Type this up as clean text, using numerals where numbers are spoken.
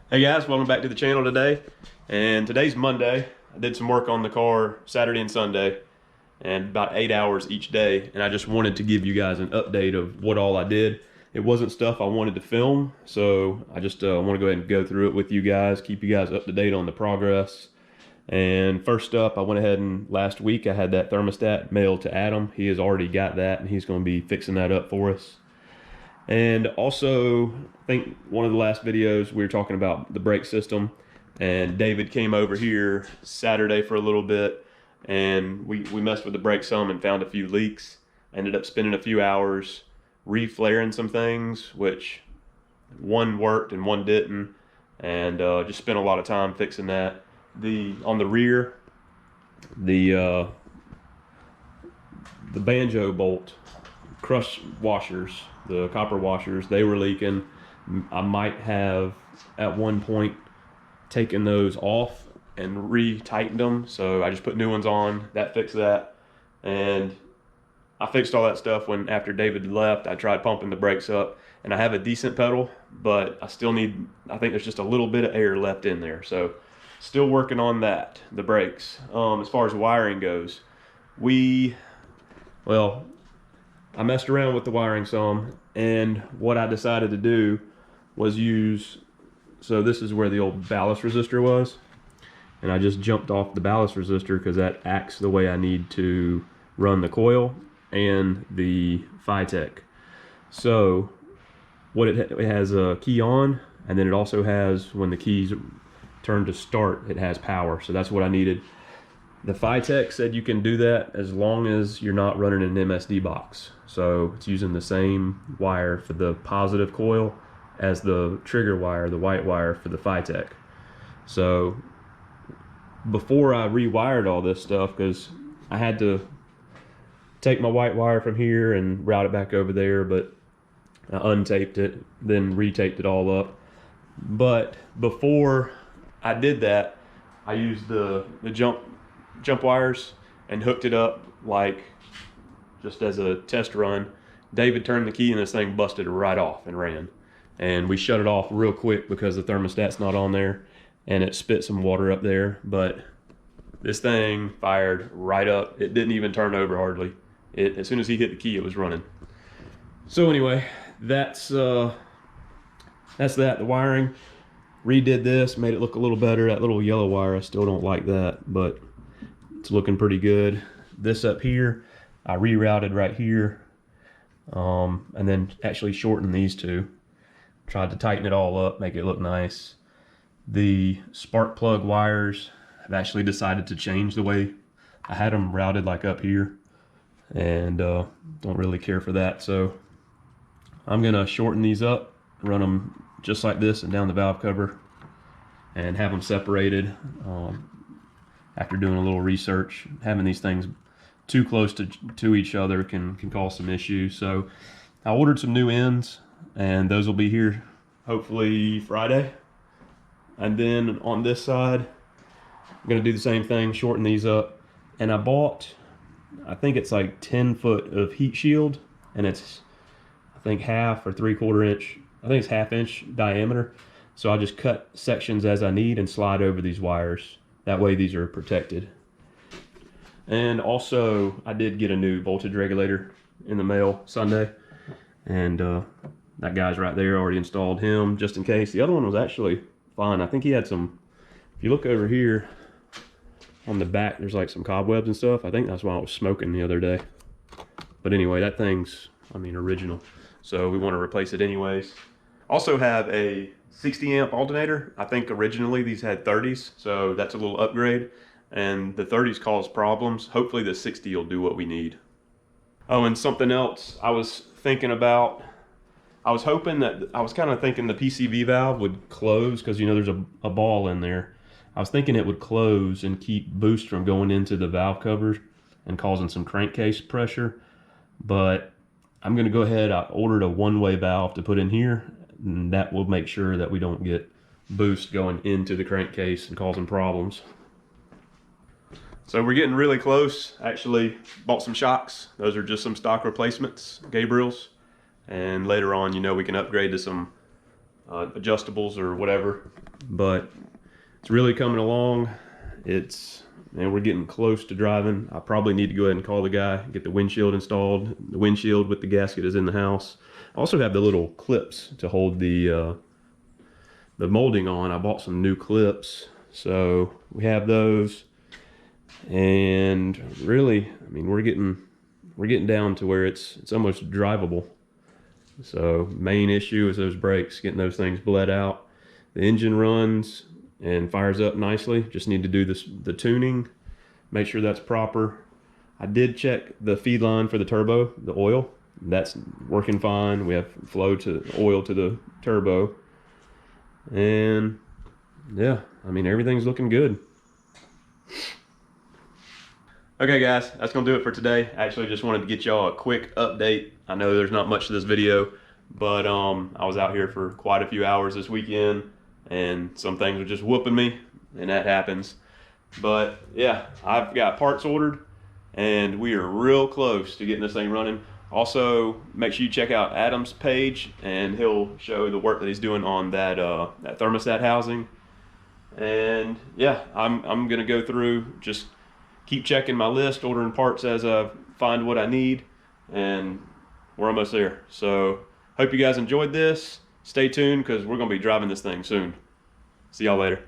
Hey guys, welcome back to the channel today. And today's Monday. I did some work on the car Saturday and Sunday, and about 8 hours each day. And I just wanted to give you guys an update of what all I did. It wasn't stuff I wanted to film, so I just want to go ahead and go through it with you guys, keep you guys up to date on the progress. And first up, I went ahead and last week I had that thermostat mailed to Adam. He has already got that, and he's going to be fixing that up for us. And also, I think one of the last videos we were talking about the brake system, and David came over here Saturday for a little bit, and we messed with the brake some and found a few leaks. Ended up spending a few hours reflaring some things, which one worked and one didn't, and just spent a lot of time fixing that. On the rear, the banjo bolt crush washers, the copper washers, they were leaking. I might have at one point taken those off and re-tightened them, so I just put new ones on. That fixed that, and I fixed all that stuff when after David left. I tried pumping the brakes up, and I have a decent pedal, but I think there's just a little bit of air left in there, so still working on that, the brakes. As far as wiring goes, I messed around with the wiring some, and what I decided to do was so this is where the old ballast resistor was, and I just jumped off the ballast resistor because that acts the way I need to run the coil and the FiTech. So what it has a key on, and then it also has, when the keys turn to start, it has power, so that's what I needed. The FiTech said you can do that as long as you're not running an MSD box. So it's using the same wire for the positive coil as the trigger wire, the white wire for the FiTech. So before I rewired all this stuff, because I had to take my white wire from here and route it back over there, but I untaped it, then retaped it all up. But before I did that, I used the jump wires and hooked it up like just as a test run. David turned the key and this thing busted right off and ran, and we shut it off real quick because the thermostat's not on there and it spit some water up there, but this thing fired right up. It didn't even turn over hardly. As soon as he hit the key, it was running. So anyway, that's that. The wiring, redid this, made it look a little better. That little yellow wire, I still don't like that, but it's looking pretty good. This up here, I rerouted right here, and then actually shortened these two. Tried to tighten it all up, make it look nice. The spark plug wires, I've actually decided to change the way I had them routed, like up here, and don't really care for that. So I'm gonna shorten these up, run them just like this and down the valve cover, and have them separated. After doing a little research, having these things too close to each other can cause some issues. So I ordered some new ends, and those will be here hopefully Friday. And then on this side, I'm gonna do the same thing, shorten these up. And I bought, I think it's like 10 foot of heat shield, and it's, I think, half or 3/4 inch, I think it's 1/2 inch diameter. So I just cut sections as I need and slide over these wires. That way these are protected. And also, I did get a new voltage regulator in the mail Sunday, and that guy's right there, already installed him just in case. The other one was actually fine. I think he had some, if you look over here on the back, there's like some cobwebs and stuff. I think that's why I was smoking the other day. But anyway, that thing's, I mean, original. So we want to replace it anyways. Also have a 60 amp alternator. I think originally these had 30s, so that's a little upgrade, and the 30s cause problems. Hopefully the 60 will do what we need. Oh, and something else I was thinking about, I was kind of thinking the PCV valve would close, because you know there's a ball in there. I was thinking it would close and keep boost from going into the valve covers and causing some crankcase pressure, but I'm going to go ahead. I ordered a one-way valve to put in here, and that will make sure that we don't get boost going into the crankcase and causing problems. So we're getting really close. Actually bought some shocks. Those are just some stock replacements, Gabriel's. And later on, you know, we can upgrade to some adjustables or whatever, but it's really coming along. Man, we're getting close to driving. I probably need to go ahead and call the guy, get the windshield installed. The windshield with the gasket is in the house. I also have the little clips to hold the molding on. I bought some new clips, so we have those. And really, I mean, we're getting down to where it's almost drivable. So main issue is those brakes, getting those things bled out. The engine runs and fires up nicely. Just need to do the tuning, make sure that's proper. I did check the feed line for the turbo, the oil. That's working fine. We have flow to oil to the turbo. And yeah, I mean, everything's looking good. Okay guys, that's gonna do it for today. Actually, just wanted to get y'all a quick update. I know there's not much to this video, but I was out here for quite a few hours this weekend, and some things were just whooping me, and that happens. But yeah, I've got parts ordered, and we are real close to getting this thing running. Also, make sure you check out Adam's page, and he'll show the work that he's doing on that that thermostat housing. And yeah, I'm gonna go through, just keep checking my list, ordering parts as I find what I need, and we're almost there. So hope you guys enjoyed this. Stay tuned, because we're gonna be driving this thing soon. See y'all later.